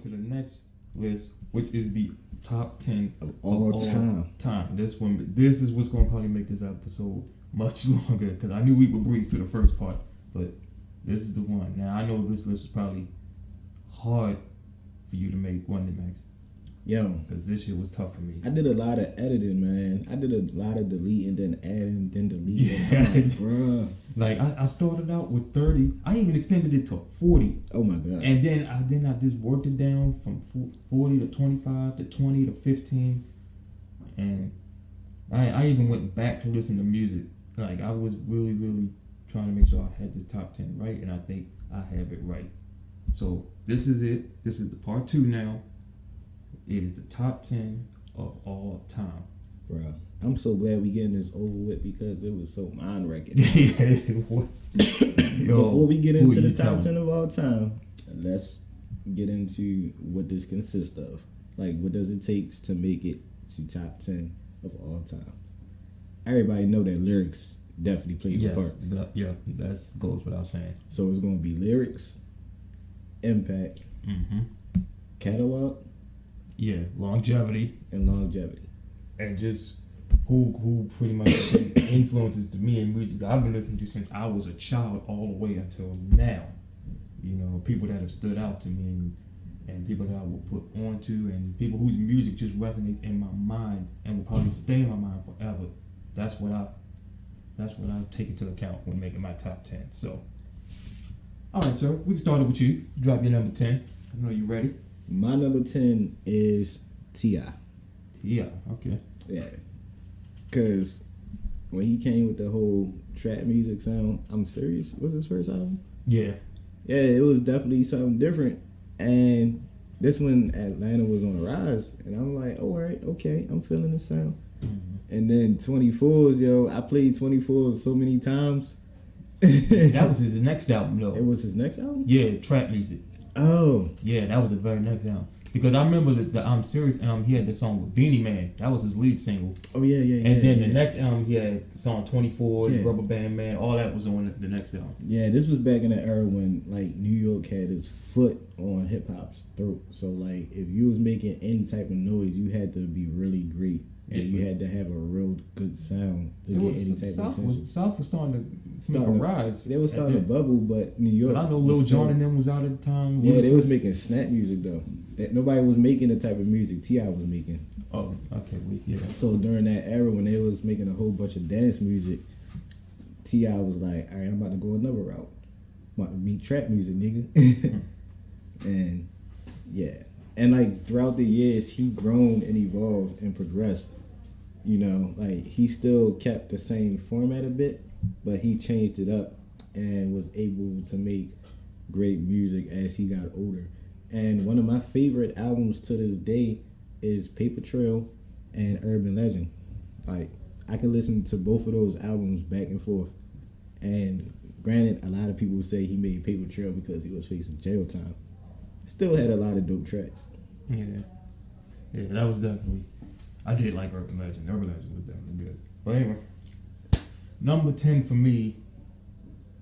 on to the next list, which is the top 10 of all time. This is what's going to probably make this episode much longer because I knew we would breeze through the first part, but this is the one. Now I know this list is probably hard for you to make, Wonder Max. Yo, because this shit was tough for me. I did a lot of editing, man. I did a lot of deleting, then adding, then deleting. Yeah, bruh. Like I started out with 30. I even extended it to 40. Oh my god. And then I just worked it down from 40 to 25 to 20 to 15, and I even went back to listen to music. Like I was really trying to make sure I had this top 10 right, and I think I have it right. So this is it. This is the part 2 now. It is the top 10 of all time. Bro, I'm so glad we getting this over with because it was so mind-wrecking. Before we get into the top 10 of all time, let's get into what this consists of. Like, what does it take to make it to top 10 of all time? Everybody know that lyrics definitely plays a part. Yeah, that goes without saying. So it's going to be lyrics, impact, catalog, longevity, and just who pretty much influences me in music that I've been listening to since I was a child all the way until now. You know, people that have stood out to me and people that I will put on to, and people whose music just resonates in my mind and will probably stay in my mind forever. That's what I take into account when making my top 10. So, all right, sir, we can start it with you. Drop your number 10. I know you ready. My number 10 is T.I. T.I., okay. Yeah. Because when he came with the whole trap music sound, I'm serious. What's his first album? Yeah. Yeah, it was definitely something different. And this one, Atlanta was on the rise. And I'm like, oh, all right, okay, I'm feeling the sound. Mm-hmm. And then 24s, yo, I played 24s so many times. That was his next album, though. It was his next album? Yeah, trap music. Oh. Yeah, that was the very next album. Because I remember the I'm Serious album, he had the song with Beanie Man. That was his lead single. Oh, yeah. And then the next album, he had the song 24, Rubber Band Man. All that was on the next album. Yeah, this was back in the era when, like, New York had its foot on hip-hop's throat. So, like, if you was making any type of noise, you had to be really great. And you had to have a real good sound to get any type of attention. South was starting to make a rise. They were starting to bubble, but New York... But I know Lil Jon and them was out at the time. Yeah, they was making snap music, though. That nobody was making the type of music T.I. was making. Oh, okay. So during that era when they was making a whole bunch of dance music, T.I. was like, all right, I'm about to go another route. I'm about to be trap music, nigga. And, yeah. And, like, throughout the years, he grown and evolved and progressed. You know, like, he still kept the same format a bit, but he changed it up and was able to make great music as he got older. And one of my favorite albums to this day is Paper Trail and Urban Legend. Like, I can listen to both of those albums back and forth. And granted, a lot of people say he made Paper Trail because he was facing jail time. Still had a lot of dope tracks. Yeah, that was definitely... I did like Urban Legend. Urban Legend was definitely good. But anyway, number 10 for me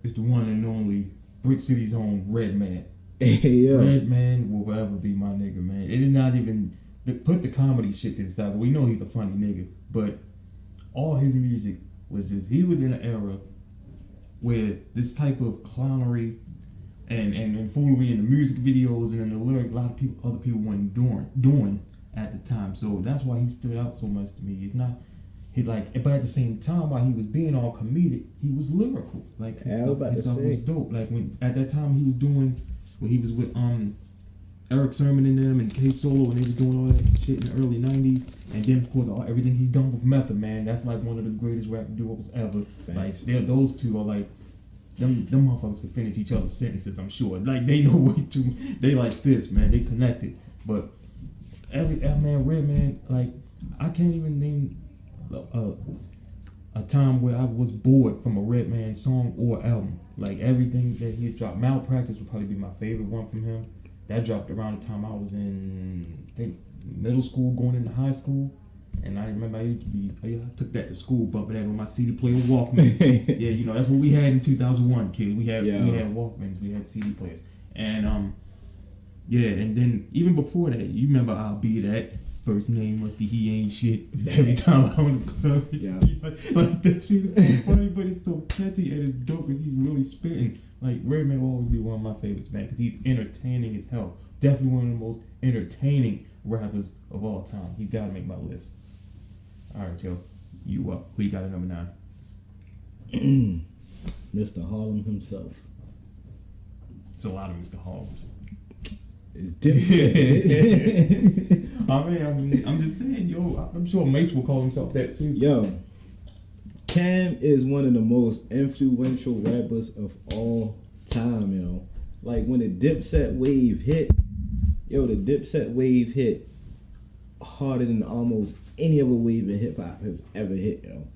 is the one and only Brick City's own Redman. Yeah. Redman will forever be my nigga, man. It is not even... Put the comedy shit to the side. We know he's a funny nigga. But all his music was just... He was in an era where this type of clownery and foolery in the music videos and in the lyrics, a lot of other people weren't doing at the time. So that's why he stood out so much to me. It's not... But at the same time, while he was being all comedic, he was lyrical. Like, his stuff was dope. Like, when at that time he was doing... When he was with Eric Sermon and them and K Solo, and they was doing all that shit in the early 90s. And then, of course, everything he's done with Method, man. That's like one of the greatest rap duos ever. Thanks. Like, those two are like... Them motherfuckers can finish each other's sentences, I'm sure. Like, they know way too... They like this, man. They connected. But Redman, like, I can't even name a time where I was bored from a Redman song or album. Like, everything that he dropped. Malpractice would probably be my favorite one from him. That dropped around the time I was in, I think, middle school, going into high school. And I remember I took that to school, bumping that on my CD player Walkman. Yeah, you know, that's what we had in 2001, kid. We had Walkmans, we had CD players. And, Redman, man, like, I can't even name a time where I was bored from a Redman song or album. Like, everything that he dropped. Malpractice would probably be my favorite one from him. That dropped around the time I was in, I think, middle school, going into high school. And I remember I took that to school, bumping that on my CD player Walkman. Yeah, you know, that's what we had in 2001, kid. We had Yeah, and then even before that, you remember I'll Be That. First name must be He Ain't Shit. Every time I'm in the club, Yeah. like that shit is so funny, but it's so catchy and it's dope and he's really spitting. Like Redman will always be one of my favorites, man, because he's entertaining as hell. Definitely one of the most entertaining rappers of all time. He's got to make my list. All right, Joe, you up? Who you got at number 9? Mr. Harlem himself. It's a lot of Mr. Holmes. It's Dipset. I mean, I'm just saying, yo. I'm sure Mace will call himself that too. Yo, Cam is one of the most influential rappers of all time, yo. Like when the Dipset wave hit, the Dipset wave hit harder than almost any other wave in hip hop has ever hit, yo.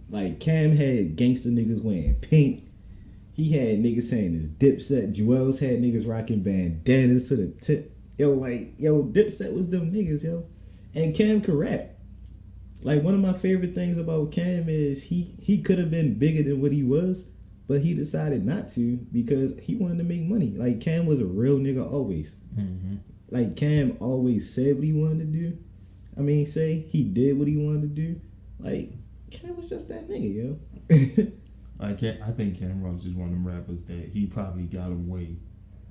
Like Cam had gangster niggas wearing pink. He had niggas saying it's Dipset. Jewels had niggas rocking bandanas to the tip. Dipset was them niggas, yo. And Cam could rap. Like, one of my favorite things about Cam is he could have been bigger than what he was, but he decided not to because he wanted to make money. Like, Cam was a real nigga always. Mm-hmm. Like, Cam always said what he wanted to do. I mean, say he did what he wanted to do. Like, Cam was just that nigga, yo. I think Cameron's just one of them rappers that he probably got away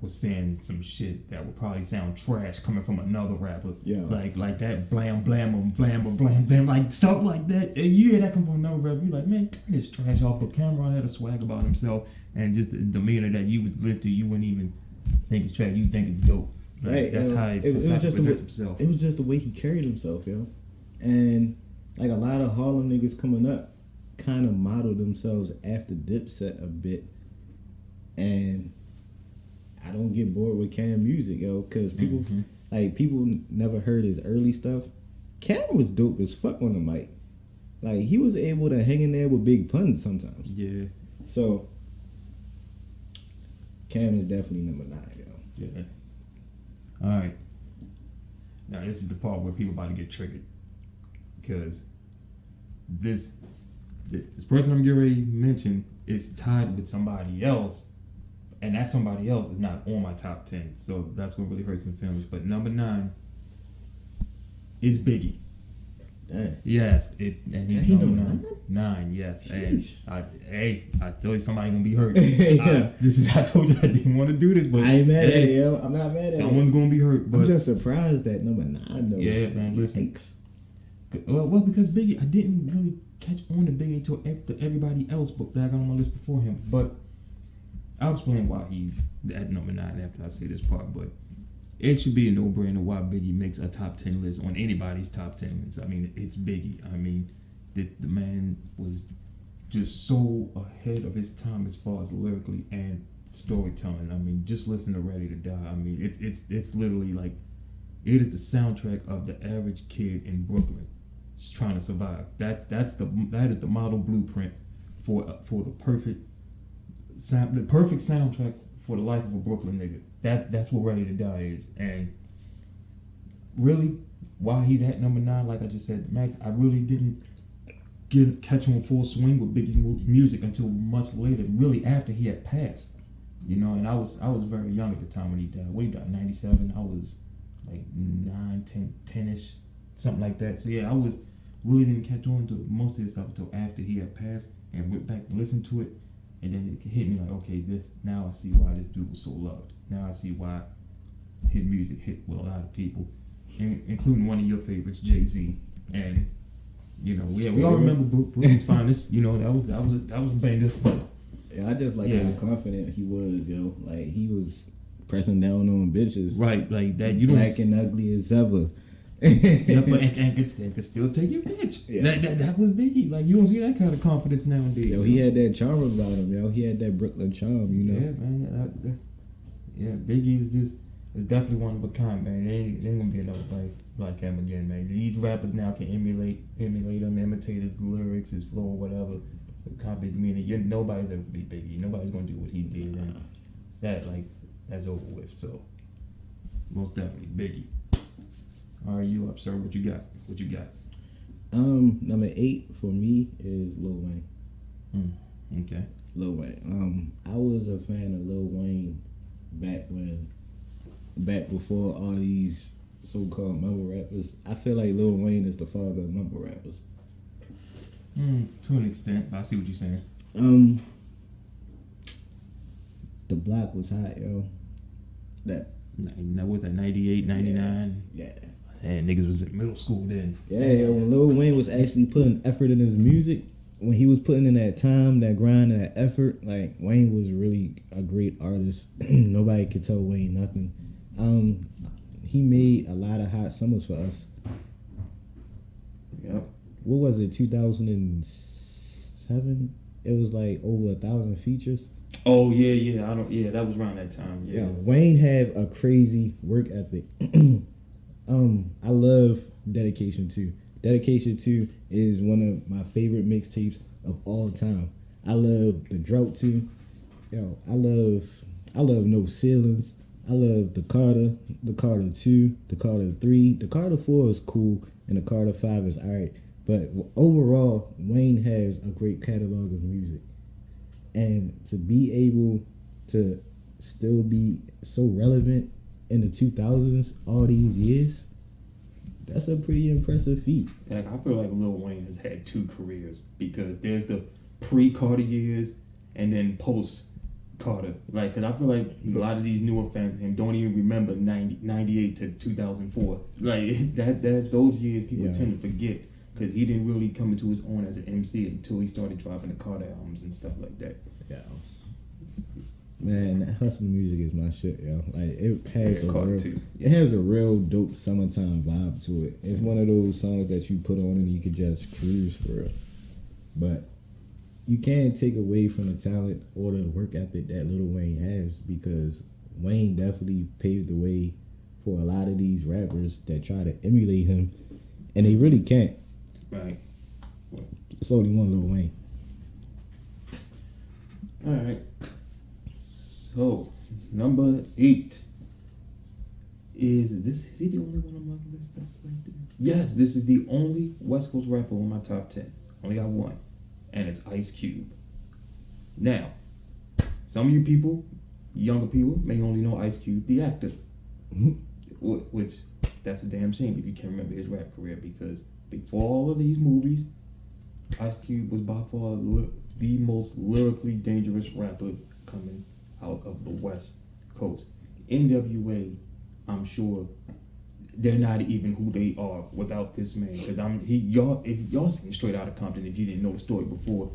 with saying some shit that would probably sound trash coming from another rapper. Yeah. Like that blam blam blam blam blam, like stuff like that. And you hear that come from another rapper, you're like, man, this trash off. But Cameron had a swag about himself and just the demeanor that you would live to, you wouldn't even think it's trash. You think it's dope. Like, right. That's how it was just himself. It was just the way he carried himself, yo. And like a lot of Harlem niggas coming up kind of modeled themselves after Dipset a bit, and I don't get bored with Cam music, yo, because people people never heard his early stuff. Cam was dope as fuck on the mic. Like, he was able to hang in there with Big Pun sometimes. Yeah. So Cam is definitely number 9, yo. Yeah. All right. Now this is the part where people about to get triggered, because this person I'm getting ready to mention is tied with somebody else, and that somebody else is not on my top 10. So that's what really hurts some feelings. But number 9 is Biggie. Dang. Yes, he's number 9. Yes, Sheesh. and I told you somebody gonna be hurt. Yeah. I told you I didn't want to do this, but I ain't mad at it, yo. I'm not mad at it. Someone's gonna be hurt. But I'm just surprised that number 9 though. Yeah, man. Listen. Well, because Biggie, I didn't really catch on to Biggie until everybody else book that I got on my list before him. But I'll explain why he's at number 9 after I say this part. But it should be a no-brainer why Biggie makes a top 10 list on anybody's top 10 list. I mean, it's Biggie. I mean, the man was just so ahead of his time as far as lyrically and storytelling. I mean, just listen to Ready to Die. I mean, it's literally like, it is the soundtrack of the average kid in Brooklyn just trying to survive. That is the model blueprint for the perfect soundtrack for the life of a Brooklyn nigga. That's what Ready to Die is. And really, why he's at number 9, like I just said, Max, I really didn't catch on full swing with Biggie's music until much later, really after he had passed. You know, and I was very young at the time when he died. When he died, 97, I was like 9, 10-ish, something like that. So yeah, I was really didn't catch on to most of his stuff until after he had passed, and went back and listened to it, and then it hit me like, okay, now I see why this dude was so loved. Now I see why his music hit with a lot of people, including one of your favorites, Jay-Z. And you know, we all remember Brooklyn's Finest. You know, that was a banger. Yeah, I just like how confident he was, yo. Like, he was pressing down on bitches, right? Like that. You black and ugly as ever. Yeah, but and could still take your bitch. Yeah. That was Biggie. Like, you don't see that kind of confidence nowadays. Yo, he had that charm about him, yo. He had that Brooklyn charm, you know. Yeah, man. Biggie is definitely one of a kind, man. There ain't gonna be another like him again, man. These rappers now can emulate him, imitate his lyrics, his flow, whatever. Copy meaning nobody's ever gonna be Biggie. Nobody's gonna do what he did, and that's over with. So most definitely Biggie. All right, you up, sir? What you got? Number 8 for me is Lil Wayne. Okay. Lil Wayne. I was a fan of Lil Wayne back when back before all these so-called mumble rappers. I feel like Lil Wayne is the father of mumble rappers. To an extent, but I see what you're saying. The block was hot, yo. That was that 98, 99? Yeah. And niggas was in middle school then. Yeah, yo, when Lil Wayne was actually putting effort in his music, when he was putting in that time, that grind, and that effort, like, Wayne was really a great artist. Nobody could tell Wayne nothing. He made a lot of hot summers for us. Yep. What was it, 2007? It was like over 1,000 features. Oh yeah, that was around that time. Yeah. Wayne had a crazy work ethic. I love Dedication 2. Dedication 2 is one of my favorite mixtapes of all time. I love the Drought 2. Yo, I love No Ceilings. I love the Carter 2, the Carter 3. The Carter 4 is cool, and the Carter 5 is alright. But overall, Wayne has a great catalog of music. And to be able to still be so relevant in the 2000s all these years, that's a pretty impressive feat. Like, I feel like Lil Wayne has had two careers because there's the pre-Carter years and then post-Carter. Like, because I feel like a lot of these newer fans of him don't even remember 98 to 2004. Like, those years people tend to forget because he didn't really come into his own as an MC until he started dropping the Carter albums and stuff like that. Yeah. Man, that hustling music is my shit, yo. Like, it has a real dope summertime vibe to it. It's one of those songs that you put on and you could just cruise for it. But you can't take away from the talent or the work ethic that Lil Wayne has, because Wayne definitely paved the way for a lot of these rappers that try to emulate him, and they really can't. Right. It's only one Lil Wayne. All right. So, number 8 is he the only one on my list that's like this? Yes, this is the only West Coast rapper on my top 10. Only got one, and it's Ice Cube. Now, some of you people, younger people, may only know Ice Cube, the actor, which that's a damn shame if you can't remember his rap career, because before all of these movies, Ice Cube was by far the most lyrically dangerous rapper coming out of the West Coast. NWA, I'm sure they're not even who they are without this man. Because if y'all seen Straight Outta Compton, if you didn't know the story before,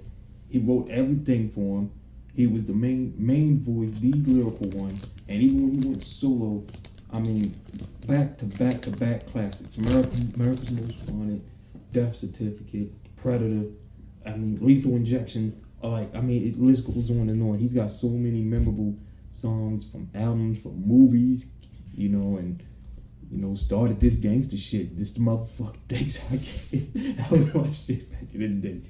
he wrote everything for him. He was the main voice, the lyrical one, and even when he went solo, I mean, back to back classics. America's Most Wanted, Death Certificate, Predator, I mean, Lethal Injection. It list goes on and on. He's got so many memorable songs from albums, from movies, and started this gangster shit. This motherfucker thinks I was my shit back in the day.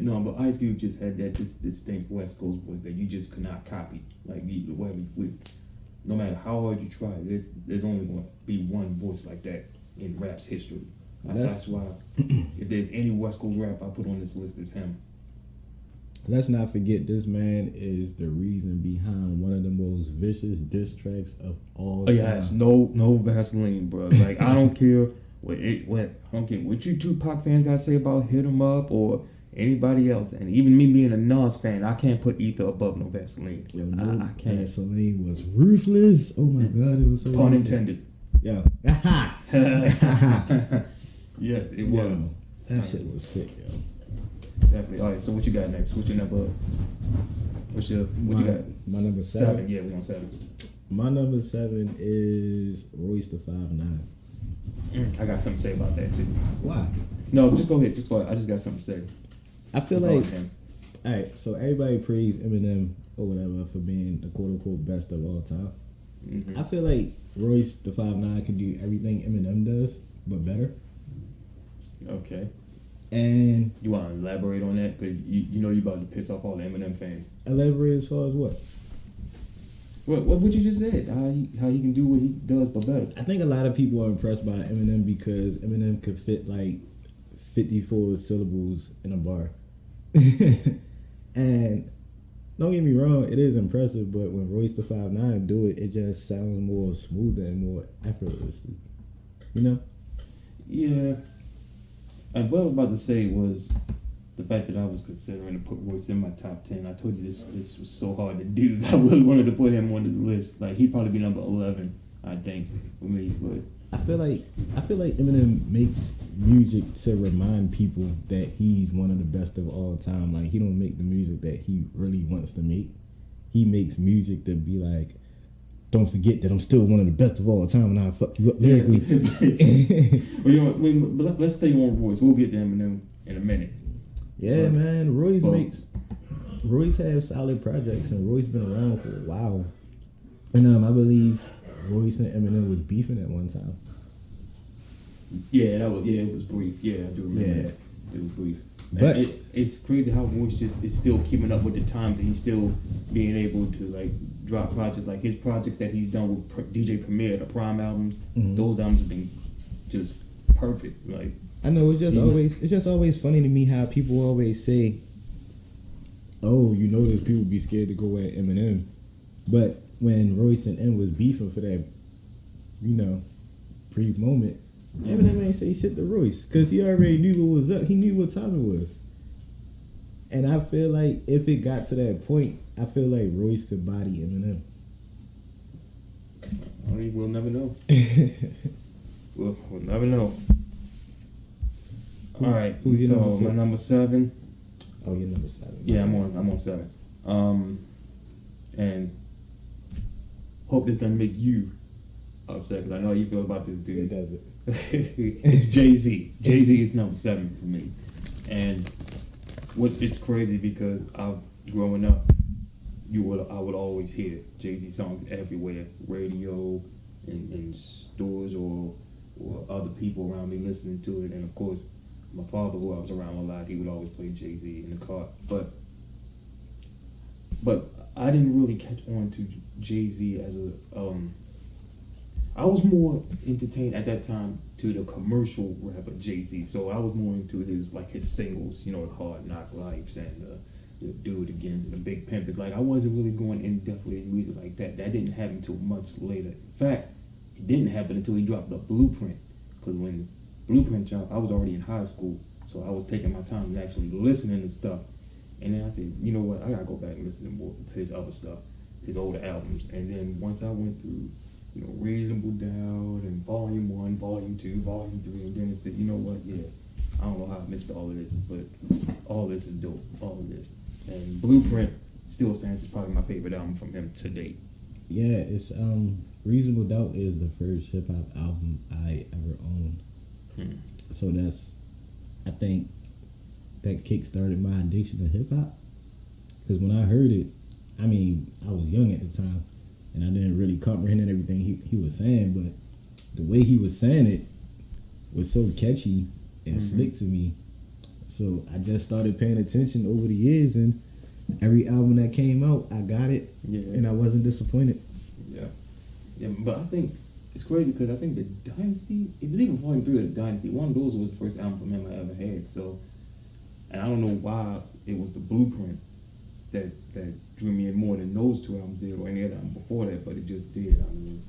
No, but Ice Cube just had that distinct West Coast voice that you just could not copy. Like, no matter how hard you try, there's only going to be one voice like that in rap's history. That's why if there's any West Coast rap I put on this list, it's him. Let's not forget, this man is the reason behind one of the most vicious diss tracks of all time. Yes, no Vaseline, bro. Like, I don't care what you Tupac fans gotta say about Hit 'Em Up or anybody else, and even me being a Nas fan, I can't put Ether above no Vaseline. Yo, I can't. Vaseline was ruthless. Oh my god, it was so pun intended. Yeah. Yes, it was. That shit was sick, yo. Definitely. All right, so what you got next? What's your number? What you got? My number 7. Yeah, we on 7. My number 7 is Royce the 5'9". I got something to say about that too. Why? No, just go ahead. I just got something to say. I feel like him. All right, so everybody praised Eminem or whatever for being the quote unquote best of all time. Mm-hmm. I feel like Royce the 5'9" can do everything Eminem does, but better. Okay. And you want to elaborate on that? Because you about to piss off all the Eminem fans. Elaborate as far as what? What you just said? How he can do what he does, but better. I think a lot of people are impressed by Eminem because Eminem could fit like 54 syllables in a bar. And don't get me wrong, it is impressive, but when Royce the 5'9" do it, it just sounds more smoother and more effortlessly. You know? Yeah. And what I was about to say was the fact that I was considering to put Royce in my top 10. I told you this was so hard to do that I really wanted to put him on the list. Like, he'd probably be number 11, I think, for me. But I feel like Eminem makes music to remind people that he's one of the best of all time. Like, he don't make the music that he really wants to make. He makes music to be like, don't forget that I'm still one of the best of all time, and I'll fuck you up lyrically. Well, you know, but let's stay on Royce. We'll get to Eminem in a minute. Yeah, man. Royce have solid projects, and Royce been around for a while. And I believe Royce and Eminem was beefing at one time. Yeah, it was brief. Yeah, I do remember that. It was brief. But it's crazy how Royce just is still keeping up with the times, and he's still being able to like drop projects like his projects that he's done with DJ Premier, the Prime albums. Mm-hmm. Those albums have been just perfect. Like, I know it's just always funny to me how people always say, "Oh, you know, there's people be scared to go at Eminem," but when Royce and M was beefing for that, you know, brief moment, Eminem ain't say shit to Royce because he already knew what was up. He knew what time it was. And I feel like if it got to that point, I feel like Royce could body Eminem. We'll never know. we'll never know. All right. Who's your number 6? My number 7. Oh, you're number 7. Yeah, I'm on 7. And hope this doesn't make you upset because I know how you feel about this dude. It doesn't. It's Jay-Z. Jay-Z is number 7 for me. And it's crazy because growing up, I would always hear Jay-Z songs everywhere, radio, in stores or other people around me listening to it. And of course, my father, who I was around a lot, he would always play Jay-Z in the car. But I didn't really catch on to Jay-Z as I was more entertained at that time to the commercial rapper Jay-Z. So I was more into his singles, you know, Hard Knock Lives and Do It Agains and The Big Pimp. It's like I wasn't really going in depth with music like that. That didn't happen until much later. In fact, it didn't happen until he dropped The Blueprint. Because when Blueprint dropped, I was already in high school. So I was taking my time and actually listening to stuff. And then I said, you know what, I gotta go back and listen to more of his other stuff, his older albums. And then once I went through, you know, Reasonable Doubt and Volume 1, Volume 2, Volume 3, and then it said, you know what, yeah, I don't know how I missed all of this, but all this is dope, all of this. And Blueprint still stands as probably my favorite album from him to date. Yeah, it's Reasonable Doubt is the first hip hop album I ever owned. So I think that kick-started my addiction to hip hop. Because when I heard it, I mean, I was young at the time, and I didn't really comprehend everything he was saying, but the way he was saying it was so catchy and slick to me. So I just started paying attention over the years, and every album that came out, I got it, and I wasn't disappointed. Yeah, but I think it's crazy because I think the Dynasty, it was even Volume 3 of the Dynasty. One of those was the first album from him I ever had. So, and I don't know why it was the Blueprint that drew me in more than those two albums did or any other album before that, but it just did. I mean,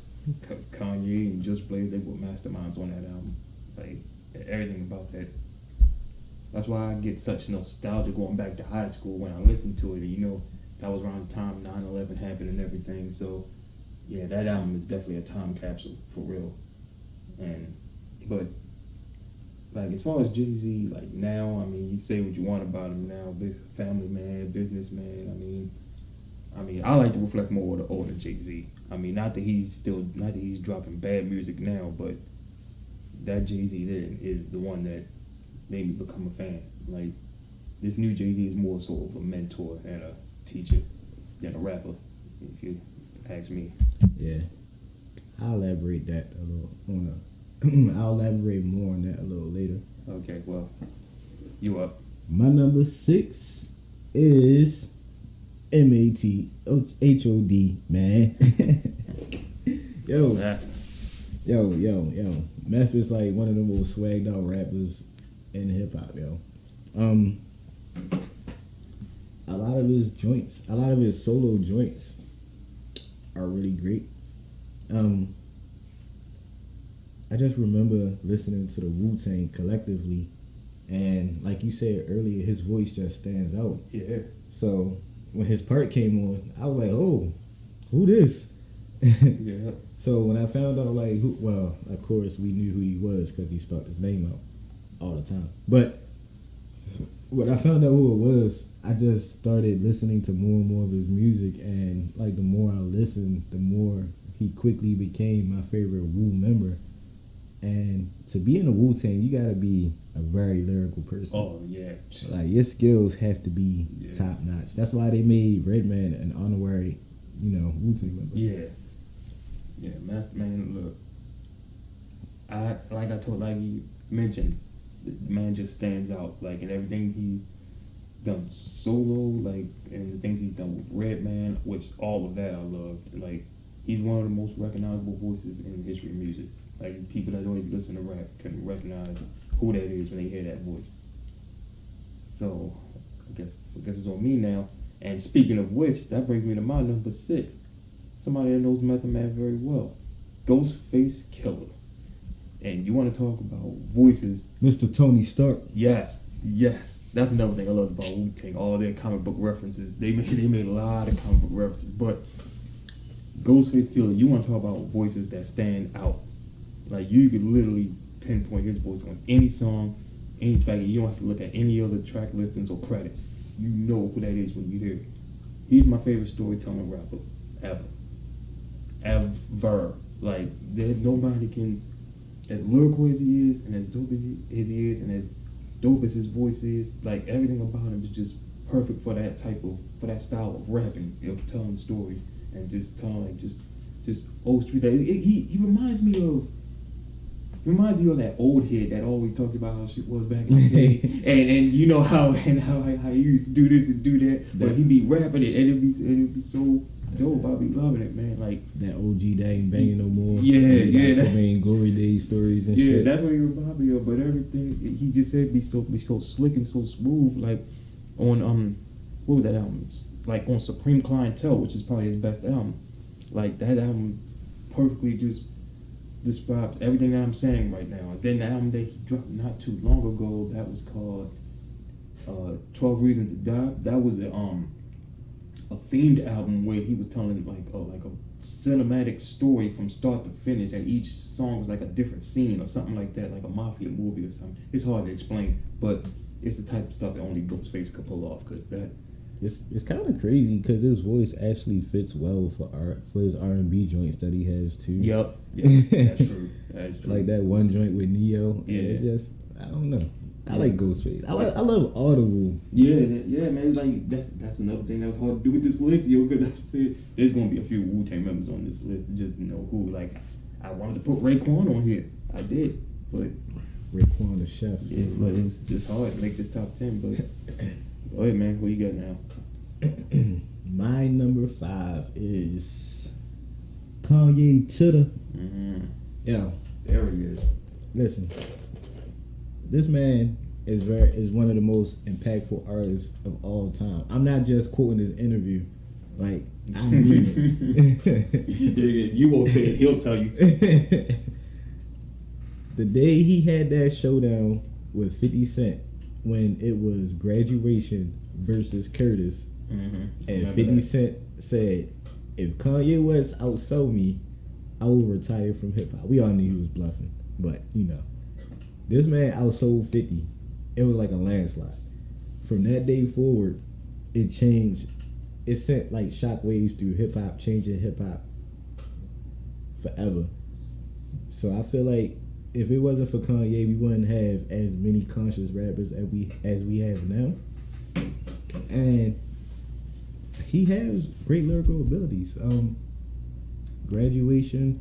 Kanye and Just Blaze, they were masterminds on that album. Like, everything about that. That's why I get such nostalgia going back to high school when I listen to it. And, you know, that was around the time 9/11 happened and everything. So, yeah, that album is definitely a time capsule for real. But like as far as Jay-Z, like now, I mean, you say what you want about him now, big family man, businessman. I mean, I like to reflect more of the older Jay-Z. I mean, not that he's dropping bad music now, but that Jay-Z then is the one that made me become a fan. Like this new Jay-Z is more sort of a mentor and a teacher than a rapper, if you ask me. Yeah, I'll elaborate that a little I'll elaborate more on that a little later. Okay, well, you up. My number 6 is MATHOD, man. Yo. Meth is like one of the most swagged out rappers in hip hop, yo. a lot of his joints, a lot of his solo joints are really great. I just remember listening to the Wu-Tang collectively, and like you said earlier, his voice just stands out. Yeah. So when his part came on, I was like, oh, who this? Yeah. So when I found out, like, who, well, of course we knew who he was because he spelled his name out all the time. But when I found out who it was, I just started listening to more and more of his music, and like the more I listened, the more he quickly became my favorite Wu member. And to be in the Wu-Tang, you gotta be a very lyrical person. Oh yeah. Like your skills have to be Yeah. top notch. That's why they made Redman an honorary, Wu-Tang member. Yeah. Yeah, man, look. Like you mentioned, the man just stands out. Like in everything he done solo, like and the things he's done with Redman, which all of that I loved. Like he's one of the most recognizable voices in the history of music. Like people that don't even listen to rap can recognize who that is when they hear that voice. So I guess it's on me now. And speaking of which, that brings me to my number 6. Somebody that knows Method Man very well, Ghostface Killer. And you want to talk about voices? Mr. Tony Stark. Yes. That's another thing I love about Wu-Tang. All their comic book references. They made a lot of comic book references, but Ghostface Killer. You want to talk about voices that stand out? Like you could literally pinpoint his voice on any song, any track. You don't have to look at any other track listings or credits. You know who that is when you hear it. He's my favorite storytelling rapper ever. Like there's nobody can, as lyrical as he is, and as dope as he is, and as dope as his voice is. Like everything about him is just perfect for that style of rapping, of telling stories and just telling like just old street. He reminds me of. Reminds you of that old head that always talked about how shit was back in the day, and you know how he used to do this and do that, but he'd be rapping it and it'd be so dope. I'd be loving it, man. Like that OG that ain't banging no more. Yeah. So many glory days stories and shit. Yeah, that's what he reminded me of. But everything he just said be so slick and so smooth. Like on what was that album? Like on Supreme Clientele, which is probably his best album. Like that album perfectly just describes everything that I'm saying right now. And then the album that he dropped not too long ago, that was called 12 Reasons to Die. That was a themed album where he was telling like a cinematic story from start to finish, and each song was like a different scene or something like that, like a mafia movie or something. It's hard to explain, but it's the type of stuff that only Ghostface could pull off. Cause that it's kind of crazy because his voice actually fits well for his R&B joints that he has too. Yep, that's true. That's true. Like that one joint with Neo. Yeah, it's just I don't know. I like Ghostface. I love Audible. Yeah, man. Like that's another thing that was hard to do with this list, yo. Because I said there's gonna be a few Wu-Tang members on this list. Just who. Like I wanted to put Raekwon on here. I did, but Raekwon the chef. Yeah, but it was just hard to make this top 10. But go ahead, man. What you got now? My number 5 is Kanye Titter. Mm-hmm. Yeah, there he is. Listen, this man is one of the most impactful artists of all time. I'm not just quoting his interview, like I mean it. You won't say it; he'll tell you. The day he had that showdown with 50 Cent, when it was Graduation versus Curtis, and 50 Cent said, "If Kanye West outsold me, I will retire from hip hop." We all knew he was bluffing, but this man outsold 50. It was like a landslide. From that day forward, it changed. It sent like shockwaves through hip hop, changing hip hop forever. So I feel like if it wasn't for Kanye, we wouldn't have as many conscious rappers as we have now. And he has great lyrical abilities. Graduation,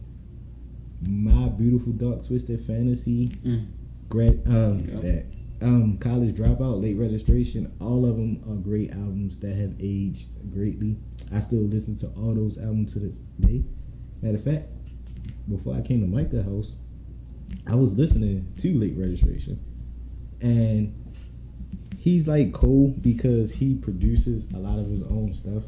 My Beautiful Dark Twisted Fantasy, College Dropout, Late Registration, all of them are great albums that have aged greatly. I still listen to all those albums to this day. Matter of fact, before I came to Micah House, I was listening to Late Registration, and he's like cool because he produces a lot of his own stuff,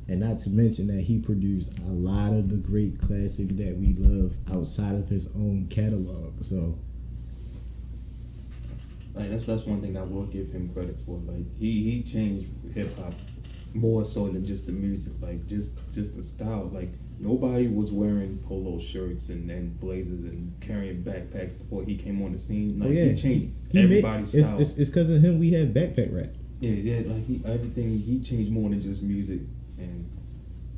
and not to mention that he produced a lot of the great classics that we love outside of his own catalog. So, like that's one thing I will give him credit for. Like he changed hip hop more so than just the music, like just the style. Like nobody was wearing polo shirts and blazers and carrying backpacks before he came on the scene. Like he changed everybody's style. It's because of him we have backpack rap. Yeah, like he changed more than just music, and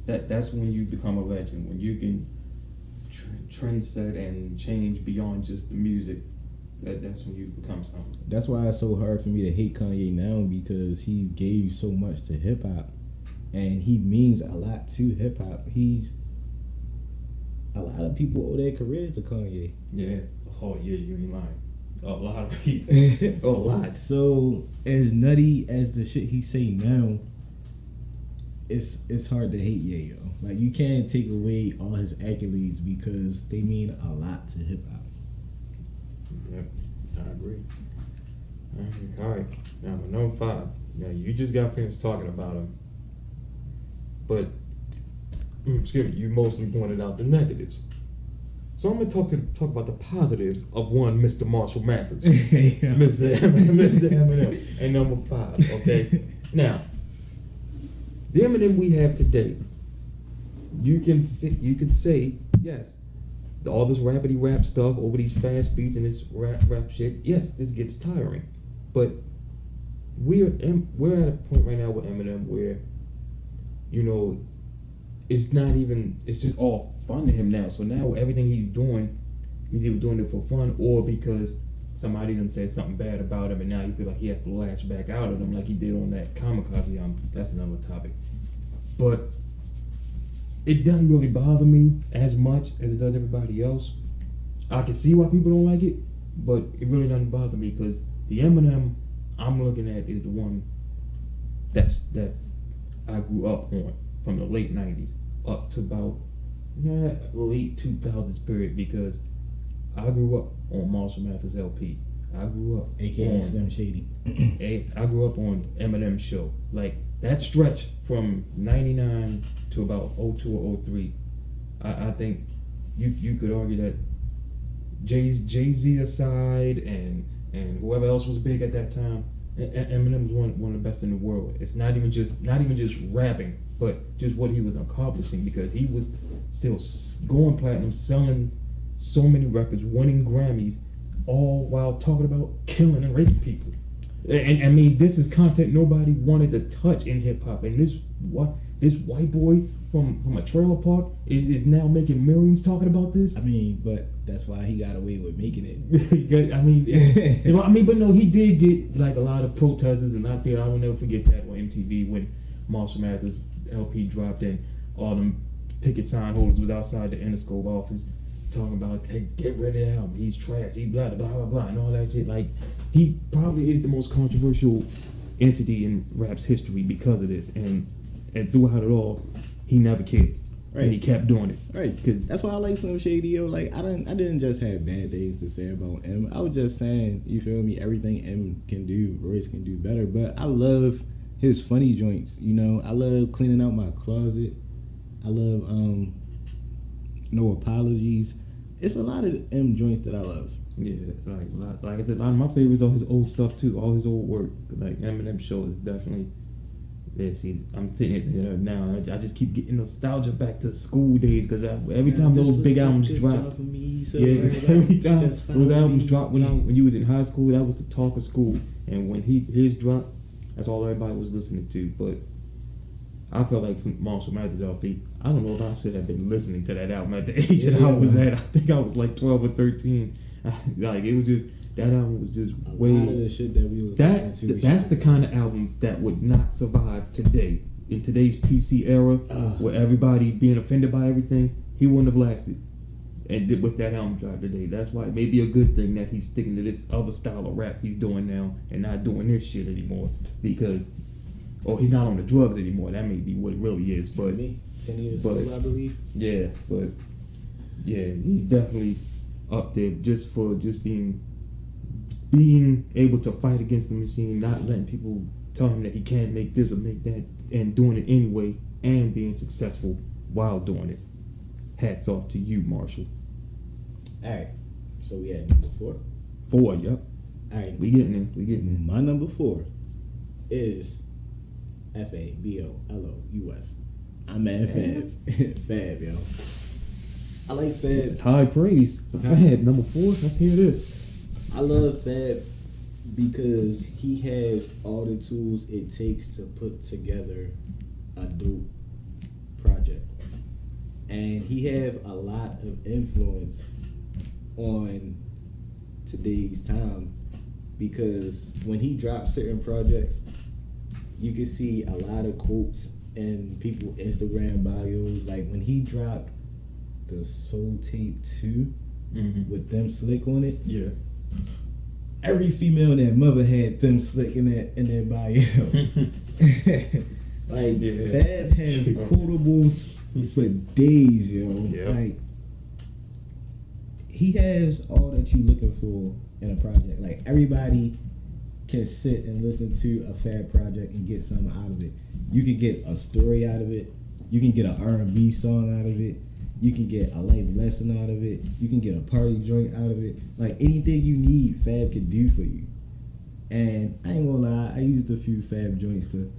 that's when you become a legend, when you can trend set and change beyond just the music. That's when you become something. That's why it's so hard for me to hate Kanye now, because he gave so much to hip hop, and he means a lot to hip hop. A lot of people owe their careers to Kanye. Yeah. Oh yeah, you ain't lying. A lot of people. A lot. So as nutty as the shit he say now, it's hard to hate Yayo. Like you can't take away all his accolades because they mean a lot to hip hop. Yep, I agree. All right. Now, number 5. Now, you just got finished talking about him, but excuse me, you mostly pointed out the negatives. So I'm gonna talk about the positives of one Mr. Marshall Mathers, Mr. Eminem, and number 5. Okay. Now, the Eminem we have today, you can say yes. All this rapidy rap stuff over these fast beats and this rap shit, yes, this gets tiring. But we're at a point right now with Eminem where, you know, it's just all fun to him now. So now everything he's doing, he's either doing it for fun or because somebody done said something bad about him, and now you feel like he has to lash back out at them like he did on that Kamikaze album. That's another topic. But it doesn't really bother me as much as it does everybody else. I can see why people don't like it, but it really doesn't bother me because the Eminem I'm looking at is the one that I grew up on from the late 90s up to about late 2000s period, because I grew up on Marshall Mathers LP. I grew up AKA Slim Shady. I grew up on Eminem Show. Like that stretch from 99 to about 02 or 03, I think you could argue that Jay-Z aside and whoever else was big at that time, Eminem was one of the best in the world. It's not even just rapping, but just what he was accomplishing, because he was still going platinum, selling so many records, winning Grammys, all while talking about killing and raping people. And I mean, this is content nobody wanted to touch in hip hop. And this white boy from a trailer park is now making millions talking about this. I mean, but that's why he got away with making it. I mean, but no, he did get like a lot of protesters, and I will never forget that on MTV when Marshall Mathers LP dropped and all them picket sign holders was outside the Interscope office talking about, hey, get rid of the album, he's trash, he blah blah blah blah and all that shit. Like, he probably is the most controversial entity in rap's history because of this, and throughout it all, he never cared. Right. And he kept doing it. Right. That's why I like Slim Shady, yo. Like, I didn't just have bad things to say about M. I was just saying, you feel me, everything M can do, Royce can do better. But I love his funny joints, you know. I love Cleaning Out My Closet. I love No Apologies. It's a lot of M joints that I love. Yeah, like I said, a lot of my favorites are his old stuff too, all his old work. Like Eminem Show is definitely. Yeah, see, I'm sitting here now. I just keep getting nostalgia back to school days, because every time those big albums drop, every time those albums drop when you was in high school, that was the talk of school. And when his dropped, that's all everybody was listening to. But I felt like Marshall Mathers LP, I don't know if I should have been listening to that album at the age that I was at. I think I was like 12 or 13. Like, it was just, that album was just way. A lot of the shit that we was listening to. That's the kind of album that would not survive today. In today's PC era, where everybody being offended by everything, he wouldn't have lasted. And with that album drop today, that's why it may be a good thing that he's sticking to this other style of rap he's doing now and not doing this shit anymore. Because, or he's not on the drugs anymore. That may be what it really is. But 10 years old, I believe. Yeah, but yeah, he's definitely up there just being being able to fight against the machine, not letting people tell him that he can't make this or make that, and doing it anyway, and being successful while doing it. Hats off to you, Marshall. All right, so we had number 4. 4, yep. All right, We getting there. We getting there. my number 4 is FABOLOUS. I'm at Fab. Fab, yo. I like Fab. This is high praise. Fab, number 4. Let's hear this. I love Fab because he has all the tools it takes to put together a dope project. And he have a lot of influence on today's time because when he drops certain projects, you can see a lot of quotes in people's Instagram bios. Like when he dropped the Soul Tape 2 with Them Slick on it. Yeah. Every female that mother had Them Slick in their bio. Like Fab has quotables for days, yo. Yeah. Like he has all that you looking for in a project. Like everybody can sit and listen to a Fab project and get something out of it. You can get a story out of it. You can get an R&B song out of it. You can get a life lesson out of it. You can get a party joint out of it. Like anything you need, Fab can do for you. And I ain't gonna lie, I used a few Fab joints to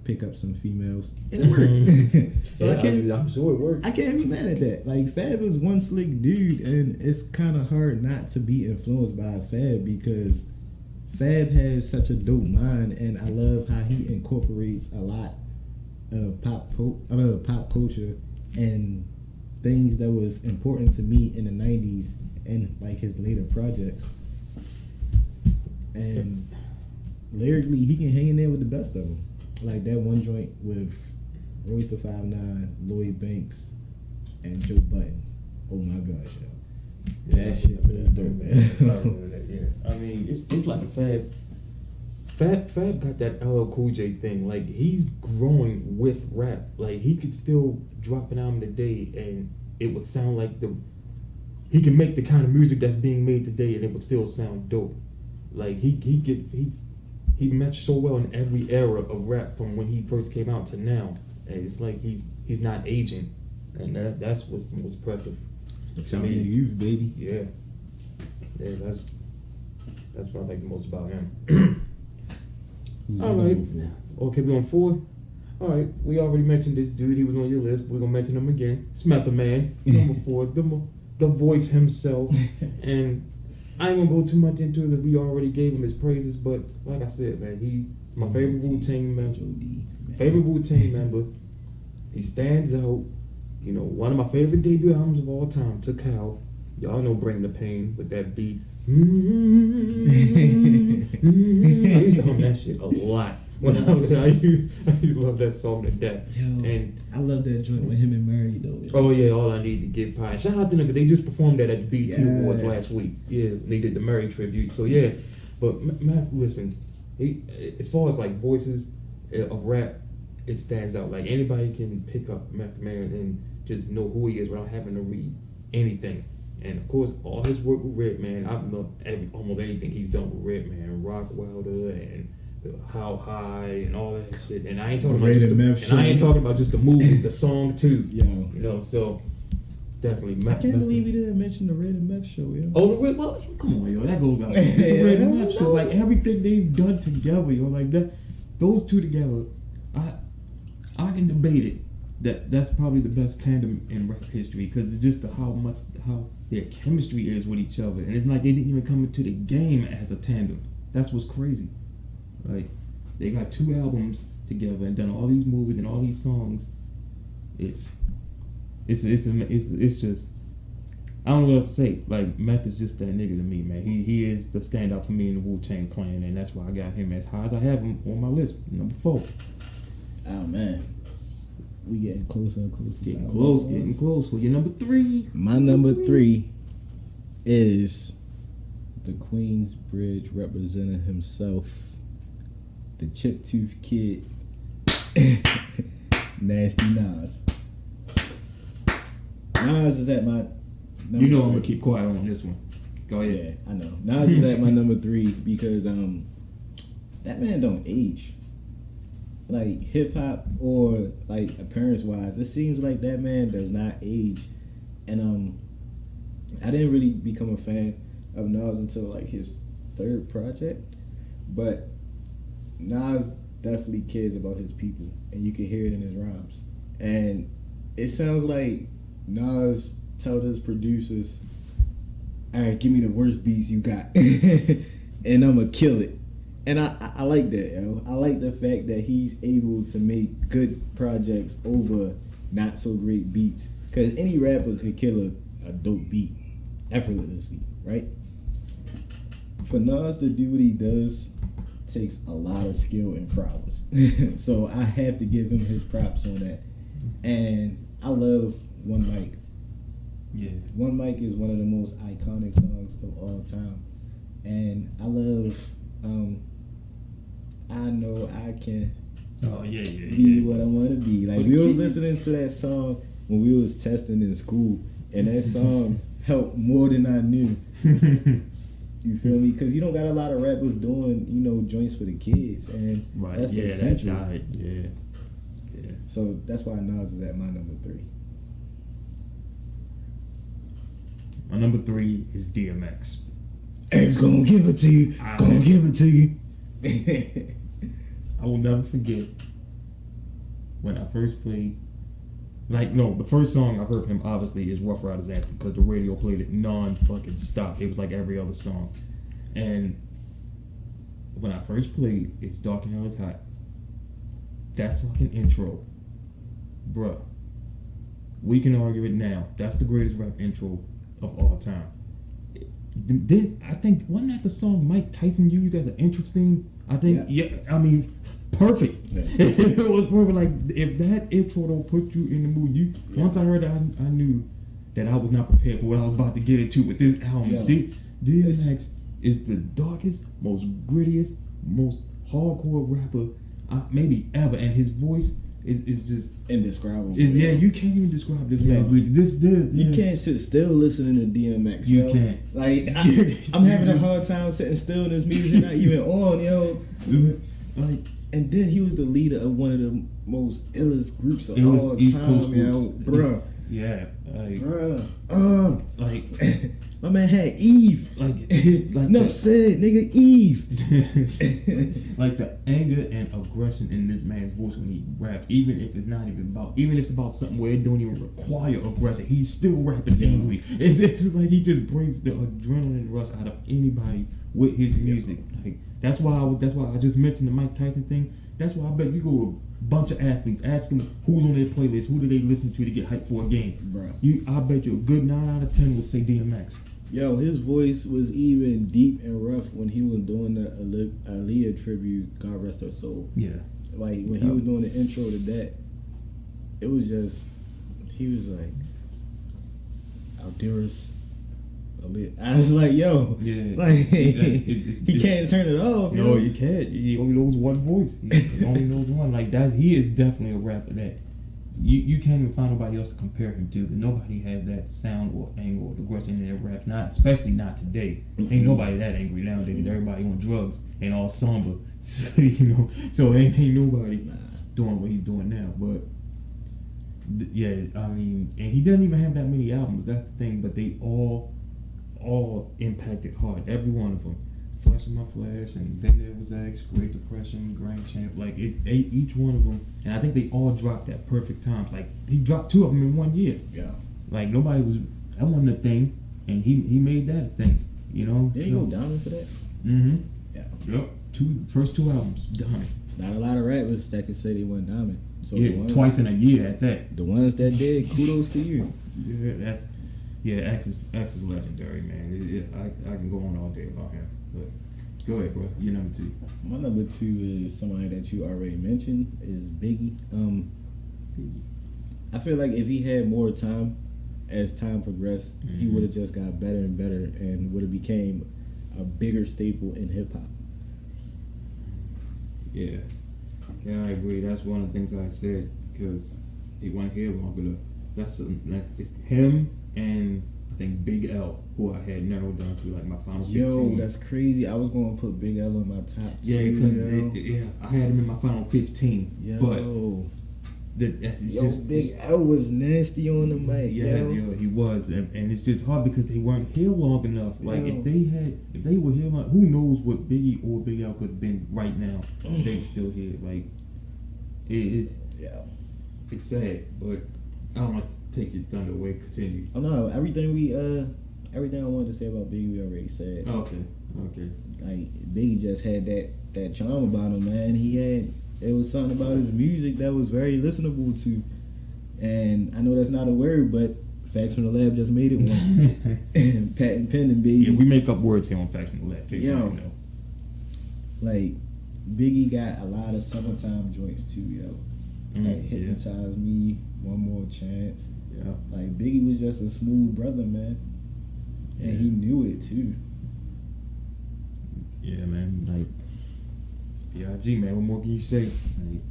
pick up some females. It worked. So yeah, I'm sure it works. I can't be mad at that. Like Fab is one slick dude, and it's kind of hard not to be influenced by Fab because Fab has such a dope mind, and I love how he incorporates a lot of pop culture and things that was important to me in the 90s and like his later projects. And lyrically, he can hang in there with the best of them. Like that one joint with Royce the 5'9", Lloyd Banks, and Joe Budden. Oh my gosh, yo. Yeah, that shit was dope, man. I mean, it's like a Fab got that LL Cool J thing. Like he's growing with rap. Like he could still drop an album today, and it would sound like he can make the kind of music that's being made today, and it would still sound dope. Like he matched so well in every era of rap from when he first came out to now, and it's like he's not aging, and that's what's most impressive. It's the fountain of youth, baby. Yeah, that's what I like the most about him. All right, okay, we on 4. All right, we already mentioned this dude. He was on your list. We're gonna mention him again. Smetha Man, number 4, the voice himself, and I ain't gonna go too much into it because we already gave him his praises. But like I said, man, he my favorite Wu-Tang member. He stands out. You know, one of my favorite debut albums of all time, To Cal. Y'all know Bring the Pain with that beat. I used to hum that shit a lot. When I used to love that song to death. Yo, and I love that joint with him and Murray though. Oh yeah, All I Need to Get Pie. Shout out to them, they just performed that at the BET Awards last week. Yeah, they did the Murray tribute. So yeah, but Math, listen, as far as like voices of rap, it stands out. Like anybody can pick up Math Man and just know who he is without having to read anything. And of course, all his work with Redman, I've loved almost anything he's done with Redman, Rock Wilder, and How High, and all that shit. And I ain't talking about just the movie, the song too. Yo, you know, so definitely. I can't believe he didn't mention the Red and Meth show, yo. Oh, well, come on, yo, that goes back. It's the Red and Meth show. Like everything they've done together, yo, like that, those two together, I can debate it. That's probably the best tandem in rap history because it's just how their chemistry is with each other, and it's like they didn't even come into the game as a tandem. That's what's crazy. Like they got 2 albums together and done all these movies and all these songs. It's just I don't know what else to say. Like Meth is just that nigga to me, man. He is the standout for me in the Wu-Tang Clan, and that's why I got him as high as I have him on my list, number 4. Oh man. We getting closer and closer. Getting close. Well, your number 3. My number 3 is the Queensbridge representative himself, the Chip Tooth Kid, Nasty Nas. Nas is at my number 3. I'm gonna keep quiet on this one Go ahead. Yeah, I know. Nas is at my number 3 because that man don't age. Like hip hop or like appearance wise, it seems like that man does not age. And I didn't really become a fan of Nas until like his 3rd project, but Nas definitely cares about his people, and you can hear it in his rhymes. And it sounds like Nas told his producers, "All right, give me the worst beats you got, and I'm gonna kill it." And I like that, yo. I like the fact that he's able to make good projects over not so great beats. Because any rapper could kill a dope beat effortlessly, right? For Nas to do what he does takes a lot of skill and prowess. So I have to give him his props on that. And I love One Mic. Yeah. One Mic is one of the most iconic songs of all time. And I love I Know I Can Be What I Want to Be. Like, we was listening to that song when we was testing in school, and that song helped more than I knew. You feel me? Because you don't got a lot of rappers doing, joints for the kids, and that's essential. That died. Yeah. So that's why Nas is at my number 3. My number 3 is DMX. X gonna give it to you. Give it to you. I will never forget when I first played. The first song I heard from him obviously is Rough Riders Anthem because the radio played it non-fucking stop. It was like every other song. And when I first played It's Dark and Hell is Hot, that fucking intro, bruh, we can argue it now. That's the greatest rap intro of all time. Then I think, wasn't that the song Mike Tyson used as an entrance theme? I think, I mean, perfect. Yeah. It was perfect. Like, if that intro don't put you in the mood, once I heard it, I knew that I was not prepared for what I was about to get into with this album. DMX is the darkest, most grittiest, most hardcore rapper maybe ever, and his voice is just indescribable. You can't even describe this man's voice. You can't sit still listening to DMX. You can't. Like, I'm having a hard time sitting still, and this music not even on, yo. Like, and then he was the leader of one of the most illest groups of all time, yo, bruh. Yeah, like, bruh. Like, my man had Eve. Like no said, nigga, Eve. Like the anger and aggression in this man's voice when he raps, even if it's about something where it don't even require aggression, he's still rapping angry. It's like he just brings the adrenaline rush out of anybody with his music. Like that's why I just mentioned the Mike Tyson thing. That's why I bet you go to a bunch of athletes, ask them who's on their playlist, who do they listen to get hyped for a game. Bruh. I bet you a good 9 out of 10 would say DMX. Yo, his voice was even deep and rough when he was doing the Aaliyah tribute, God Rest Her Soul. Yeah. Like, when he was doing the intro to that, it was just, he was like, Aldirus. I was like, yo, like, he can't turn it off. No, you can't. He only knows one voice. He only knows one. Like that, he is definitely a rapper that you can't even find nobody else to compare him to. Nobody has that sound or angle or aggression in their raps. Especially not today. Ain't nobody that angry nowadays. Everybody on drugs and all somber. So ain't nobody doing what he's doing now. But I mean, and he doesn't even have that many albums. That's the thing. But they all impacted hard. Every one of them. Flash of My Flash, and then there was X, Great Depression, Grand Champ. Like each one of them, and I think they all dropped at perfect times. Like he dropped 2 of them in 1 year. Yeah. Like nobody was. That wasn't a thing, and he made that a thing. Did he go diamond for that? Mm-hmm. Yeah. Yep. First 2 albums diamond. It's not a lot of rappers that can say they went diamond. So twice in a year at that. The ones that did, kudos to you. X is legendary, man. I can go on all day about him. But go ahead, bro. Your number 2. My number 2 is somebody that you already mentioned, is Biggie. I feel like if he had more time, as time progressed, he would have just got better and better, and would have became a bigger staple in hip hop. Yeah, I agree. That's one of the things I said because he wasn't here long enough. It's him and I think Big L, who I had narrowed down to like my final 15. Yo, that's crazy. I was gonna put Big L in my top Yeah, two. because I had him in my final 15. Yo. But Big L was nasty on the mic. Yeah, he was, and it's just hard because they weren't here long enough. Like if they were here, like, who knows what Biggie or Big L could have been right now? If they were still here. Like it's sad, but I don't want to take your thunder away. Continue. Oh no, everything I wanted to say about Biggie we already said. Okay. Like Biggie just had that charm about him, man. It was something about his music that was very listenable to. And I know that's not a word, but Facts from the Lab just made it one. Patent pending, baby. Yeah, we make up words here on Facts from the Lab. Yo, like Biggie got a lot of summertime joints too, yo. Like Hypnotize Me, One More Chance. Yeah. Like Biggie was just a smooth brother, man. And he knew it too. Yeah, man. Like B.I.G., man, what more can you say? Like,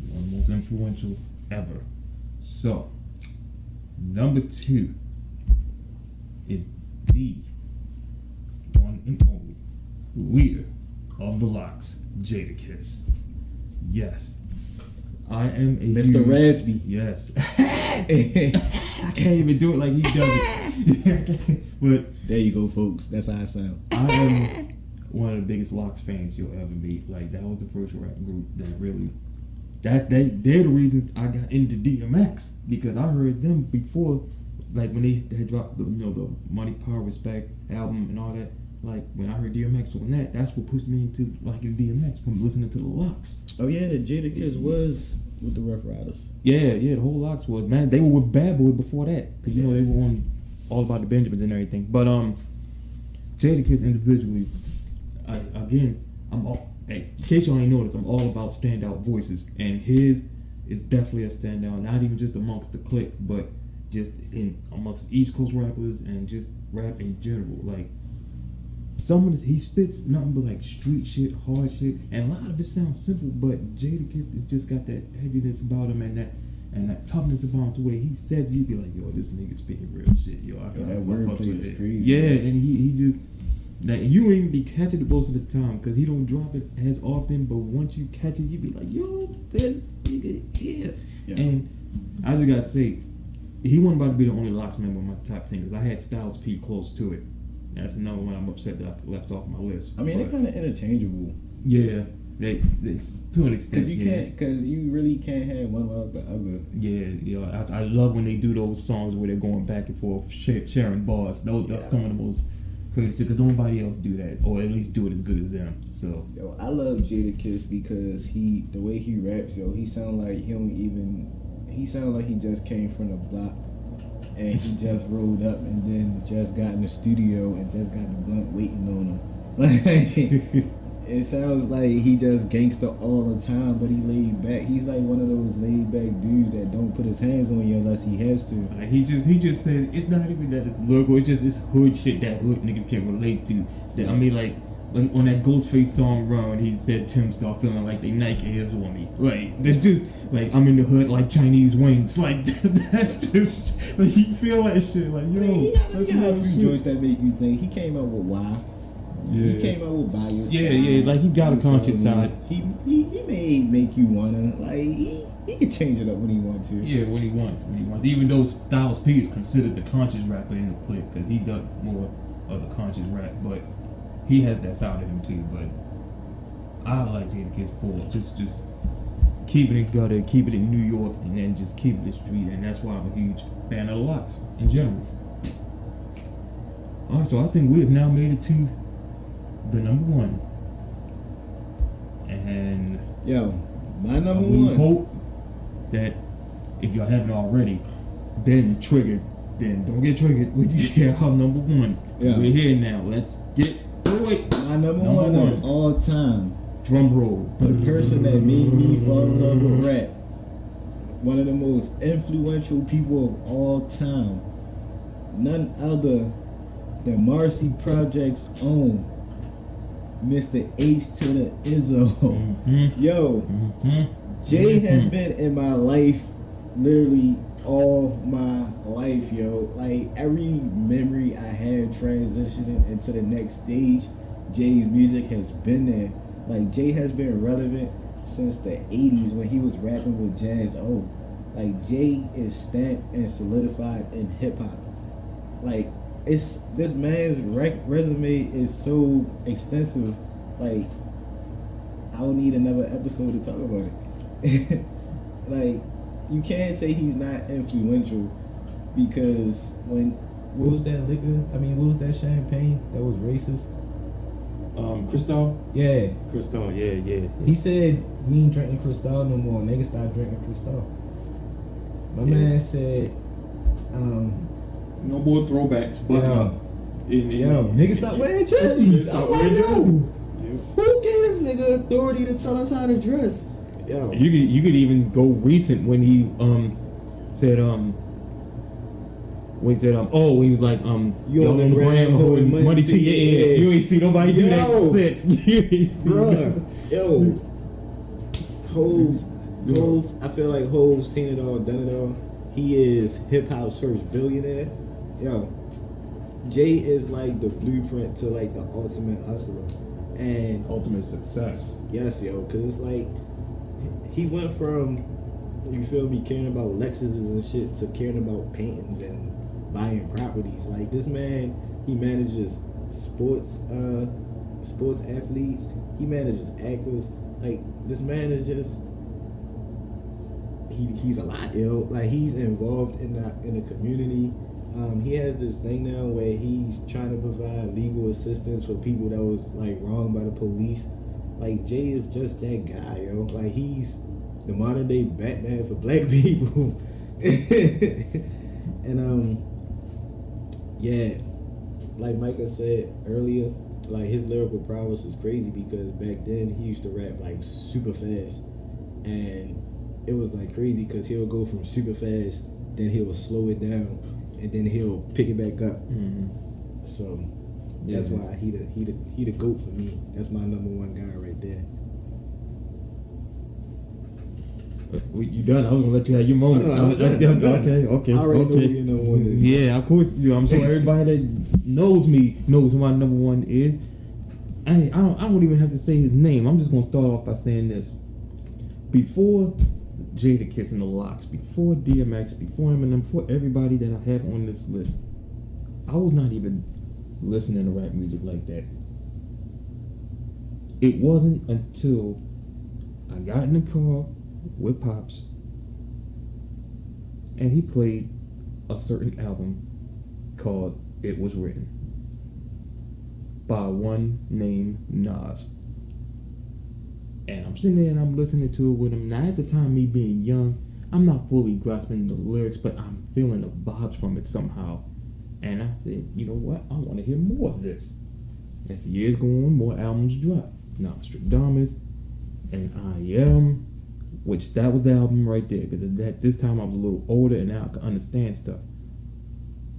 one of the most influential ever. So, number 2 is the one and only leader of the Locks, Jadakiss. Yes. I am a Mr. Raspy. Yes. I can't even do it like he does it. But there you go, folks. That's how I sound. I am one of the biggest Locks fans you'll ever meet. Like, that was the first rap group that really, they're the reasons I got into DMX, because I heard them before, like when they had dropped the the Money, Power, Respect album and all that. Like when I heard DMX on that's what pushed me into liking DMX, from listening to the Locks. Oh yeah, Jadakiss was with the Rough Riders. Yeah, the whole Locks was, man. They were with Bad Boy before that, because they were on All About the Benjamins and everything. But Jadakiss individually. In case y'all ain't noticed, I'm all about standout voices, and his is definitely a standout. Not even just amongst the clique, but just amongst East Coast rappers and just rap in general. Like he spits nothing but like street shit, hard shit, and a lot of it sounds simple. But Jadakiss has just got that heaviness about him and that toughness about him, to where he says you be like, yo, this nigga spitting real shit. Yo, that wordplay is crazy. Yeah, and he just. Like, you won't even be catching it most of the time, because he don't drop it as often, but once you catch it, you be like, yo, this nigga here. Yeah. And I just gotta say, he wasn't about to be the only Locks member on my top 10, because I had Styles P close to it. That's another one I'm upset that I left off my list. I mean, they're kind of interchangeable. Yeah, they to an extent. Because you really can't have one without the other. Yeah, I love when they do those songs where they're going back and forth, sharing bars. Those are some of the most crazy, because nobody else do that, or at least do it as good as them. So yo, I love Jadakiss because the way he raps, yo, he sound like he just came from the block and he just rolled up and then just got in the studio and just got the blunt waiting on him. It sounds like he just gangster all the time, but he laid back. He's like one of those laid back dudes that don't put his hands on you unless he has to. Like he just says it's not even that it's lyrical. It's just this hood shit that hood niggas can relate to. That, I mean, like on that Ghostface song "Run," when he said Tim start feeling like they Nike Airs on me. Like there's just like I'm in the hood like Chinese wings. Like that's just like you feel that shit. Like yo, he got a few joints that make you think. He came out with Why. Yeah. He came out with By Your Side. Yeah, like he got a conscious side. He may make you wanna, like, he can change it up when he wants to. Yeah, when he wants. Even though Styles P is considered the conscious rapper in the clique, because he does more of the conscious rap, but he has that side of him too. But I like Jadakiss for just keeping it gutter, keeping it in New York, and then just keeping it street, and that's why I'm a huge fan of the Locks in general. Alright, so I think we have now made it to the number one. And yo, my number we one. Hope that if y'all haven't already been triggered, then don't get triggered when you hear our number ones. Yeah. We're here now. Let's get through it. My number one of all time. Drum roll. The person that made me fall in love with rap. One of the most influential people of all time. None other than Marcy Project's own Mr. H to the Izzo. Mm-hmm. Yo, Jay has been in my life literally all my life, yo. Like every memory I had transitioning into the next stage, Jay's music has been there. Like Jay has been relevant since the 80s when he was rapping with Jazz O. Like Jay is stamped and solidified in hip hop. Like it's this man's resume is so extensive. Like I don't need another episode to talk about it. Like you can't say he's not influential because what was that liquor? I mean, what was that champagne that was racist? Cristal? Yeah. Cristal, yeah. He said we ain't drinking Cristal no more. Niggas stop drinking Cristal. My man said, no more throwbacks, but niggas stop wearing jerseys. I'm like, who gave this nigga authority to tell us how to dress? Yo, you could even go recent when he said when he said when he was like you on the gram holding money to your ear. You ain't see nobody do that since. Bruh, yo, Hove, I feel like Hove seen it all, done it all. He is hip hop's first billionaire. Yo, Jay is like the blueprint to like the ultimate hustler and ultimate success. Yes, yo, because it's like he went from, you feel me, caring about Lexuses and shit to caring about paintings and buying properties. Like this man, he manages sports athletes. He manages actors. Like this man is just he's a lot ill. Like he's involved in the community. He has this thing now where he's trying to provide legal assistance for people that was like wronged by the police. Like Jay is just that guy, yo. Like he's the modern day Batman for black people. And yeah, like Micah said earlier, like his lyrical prowess is crazy because back then he used to rap like super fast, and it was like crazy because he'll go from super fast, then he'll slow it down, and then he'll pick it back up. Mm-hmm. So that's why he the GOAT for me. That's my number one guy right there. You done? I was gonna let you have your moment. Okay. I already know who your number one is. Yeah, of course. I'm sure everybody that knows me knows who my number one is. I don't even have to say his name. I'm just gonna start off by saying this. Before Jadakiss and the Locks, before DMX, before Eminem, before everybody that I have on this list, I was not even listening to rap music like that. It wasn't until I got in the car with Pops and he played a certain album called It Was Written by one named Nas. And I'm sitting there and I'm listening to it with him. Now at the time, me being young, I'm not fully grasping the lyrics, but I'm feeling the vibes from it somehow. And I said, you know what? I want to hear more of this. As the years go on, more albums drop. Nostradamus and I Am, which that was the album right there. Because this time I was a little older and now I could understand stuff.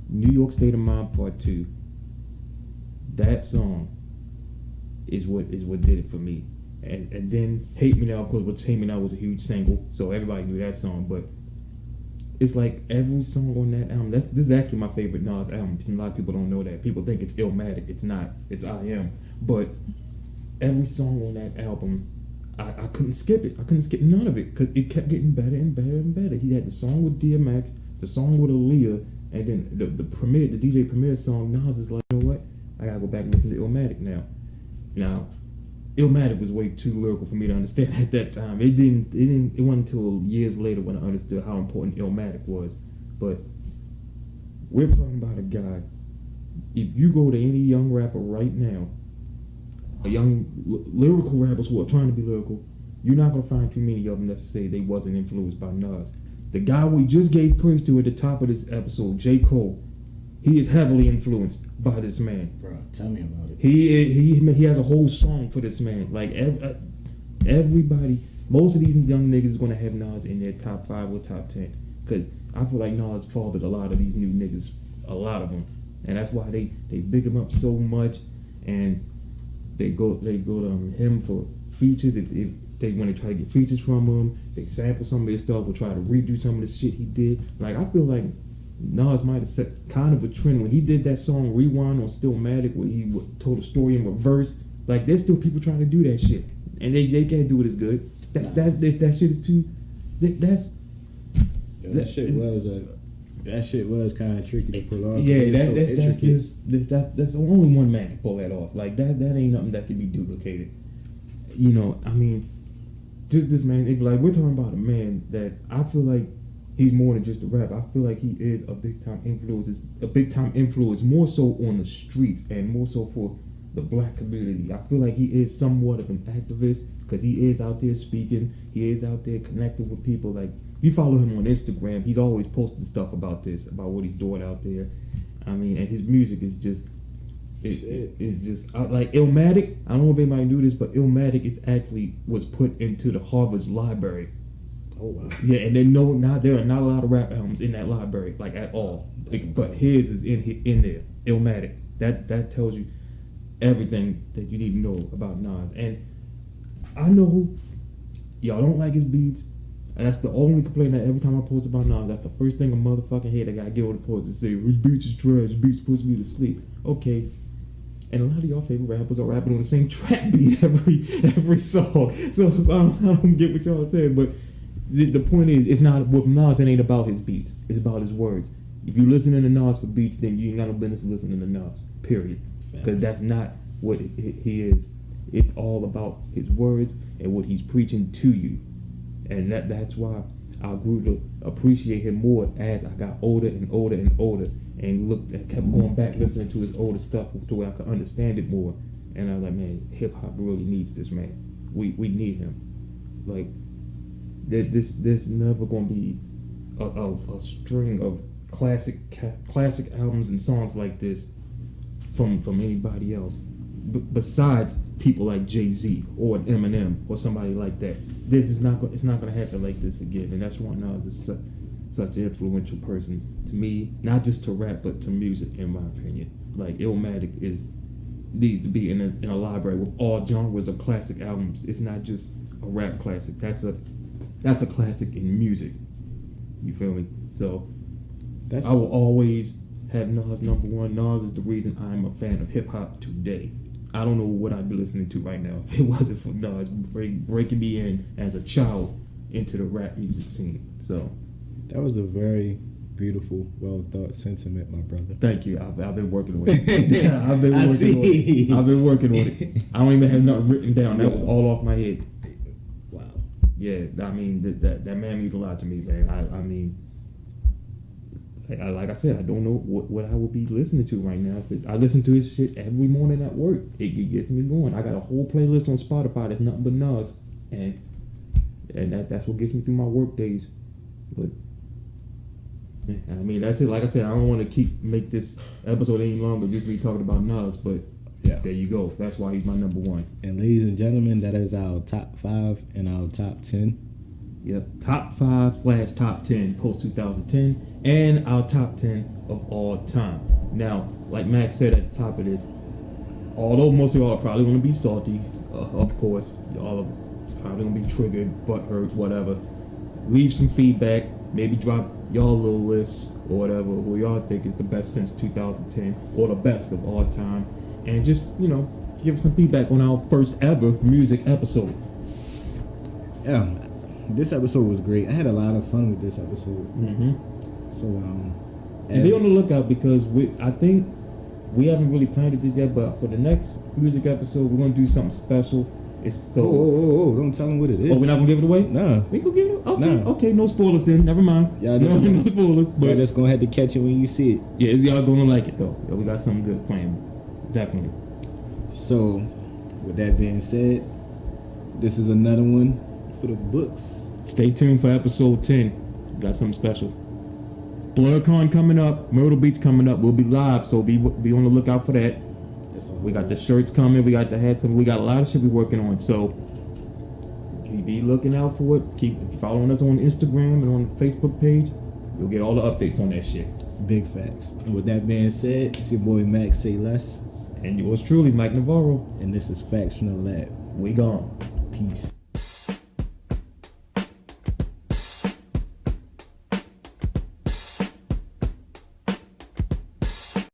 New York State of Mind Part 2. That song is what did it for me. And then Hate Me Now, of course, which Hate Me Now was a huge single, so everybody knew that song. But it's like every song on that album. This is actually my favorite Nas album. A lot of people don't know that. People think it's Illmatic. It's not. It's I Am. But every song on that album, I couldn't skip it. I couldn't skip none of it because it kept getting better and better and better. He had the song with DMX, the song with Aaliyah, and then the DJ Premier song. Nas is like, you know what? I gotta go back and listen to Illmatic now. Now, Illmatic was way too lyrical for me to understand at that time. It wasn't until years later when I understood how important Illmatic was. But we're talking about a guy. If you go to any young rapper right now, a young lyrical rappers who are trying to be lyrical, you're not gonna find too many of them that say they wasn't influenced by Nas. The guy we just gave praise to at the top of this episode, J. Cole, he is heavily influenced by this man. Bro, tell me about it. He has a whole song for this man. Like everybody, most of these young niggas is gonna have Nas in their top 5 or top 10. Cause I feel like Nas fathered a lot of these new niggas, a lot of them, and that's why they big him up so much, and they go to him for features. If when they try to get features from him, they sample some of his stuff or try to redo some of the shit he did. Like, I feel like Nas might have set kind of a trend when he did that song Rewind on Stillmatic, where he told a story in reverse. Like, there's still people trying to do that shit, and they can't do it as good. That shit is too. That shit was kind of tricky to pull off. Yeah, that's only one man can pull that off. Like, that ain't nothing that can be duplicated. You know, I mean, just this man. Like, we're talking about a man that I feel like he's more than just a rapper. I feel like he is a big time influence, more so on the streets and more so for the black community. I feel like he is somewhat of an activist because he is out there speaking. He is out there connecting with people. Like, you follow him on Instagram, he's always posting stuff about this, about what he's doing out there. I mean, and his music is just, it's just like Illmatic. I don't know if anybody knew this, but Illmatic is actually was put into the Harvard's library. Oh wow! Yeah, and then there are not a lot of rap albums in that library, like at all. But his is in there. Illmatic. That tells you everything that you need to know about Nas. And I know y'all don't like his beats. And that's the only complaint that every time I post about Nas, that's the first thing a motherfucking head I gotta get on the post and say, his beats is trash, his beats supposed to be to sleep. Okay. And a lot of y'all favorite rappers are rapping on the same trap beat every song. So I don't get what y'all are saying, but the point is, it's not with Nas. It ain't about his beats. It's about his words. If you listening to Nas for beats, then you ain't got no business listening to Nas. Period. Because that's not what he is. It's all about his words and what he's preaching to you, and that's why I grew to appreciate him more as I got older and older and older, and kept going back listening to his older stuff to where I could understand it more. And I was like, man, hip hop really needs this man. We need him. Like, there's never gonna be a string of classic albums and songs like this from anybody else besides people like Jay-Z or Eminem or somebody like that. It's not gonna happen like this again. And that's why Nas is such an influential person to me, not just to rap but to music, in my opinion. Like, Illmatic needs to be in a library with all genres of classic albums. It's not just a rap classic. That's a classic in music. You feel me? So I will always have Nas number one. Nas is the reason I'm a fan of hip hop today. I don't know what I'd be listening to right now if it wasn't for Nas breaking me in as a child into the rap music scene. So that was a very beautiful, well thought sentiment, my brother. Thank you. I've been working on it. I've been working on it. I don't even have nothing written down. That was all off my head. Wow. Yeah, I mean that man means a lot to me, man. I mean, like I said, I don't know what I would be listening to right now. I listen to his shit every morning at work. It gets me going. I got a whole playlist on Spotify that's nothing but Nas, and that's what gets me through my work days. But I mean, that's it. Like I said, I don't want to make this episode any longer, just me talking about Nas. But yeah, there you go. That's why he's my number one. And ladies and gentlemen, that is our top 5 and our top 10. Yep, top 5/top 10 post 2010, and our top 10 of all time. Now, like Max said at the top of this, although most of y'all are probably going to be salty, of course, y'all are probably going to be triggered, butthurt, whatever. Leave some feedback. Maybe drop y'all little lists or whatever, who y'all think is the best since 2010 or the best of all time, and just give us some feedback on our first ever music episode. Yeah. This episode was great. I had a lot of fun with this episode. Mm-hmm. So, and be on the lookout because I think we haven't really planned it just yet, but for the next music episode, we're gonna do something special. It's so. Oh! Don't tell them what it is. Oh, we're not gonna give it away. Nah. We gonna give it. Okay. Nah. Okay. No spoilers then. Never mind. Y'all no spoilers. But y'all just gonna have to catch it when you see it. Yeah, y'all gonna like it though. Yeah, we got something good planned. Definitely. So, with that being said, this is another one for the books. Stay tuned for episode 10. We got something special. BlurCon coming up. Myrtle Beach coming up. We'll be live, so be on the lookout for that. We got the shirts coming. We got the hats coming. We got a lot of shit we're working on. So be looking out for it. If you following us on Instagram and on the Facebook page, you'll get all the updates on that shit. Big facts. And with that being said, it's your boy Max Say Less. And yours truly, Mike Navarro. And this is Facts from the Lab. We gone. Peace.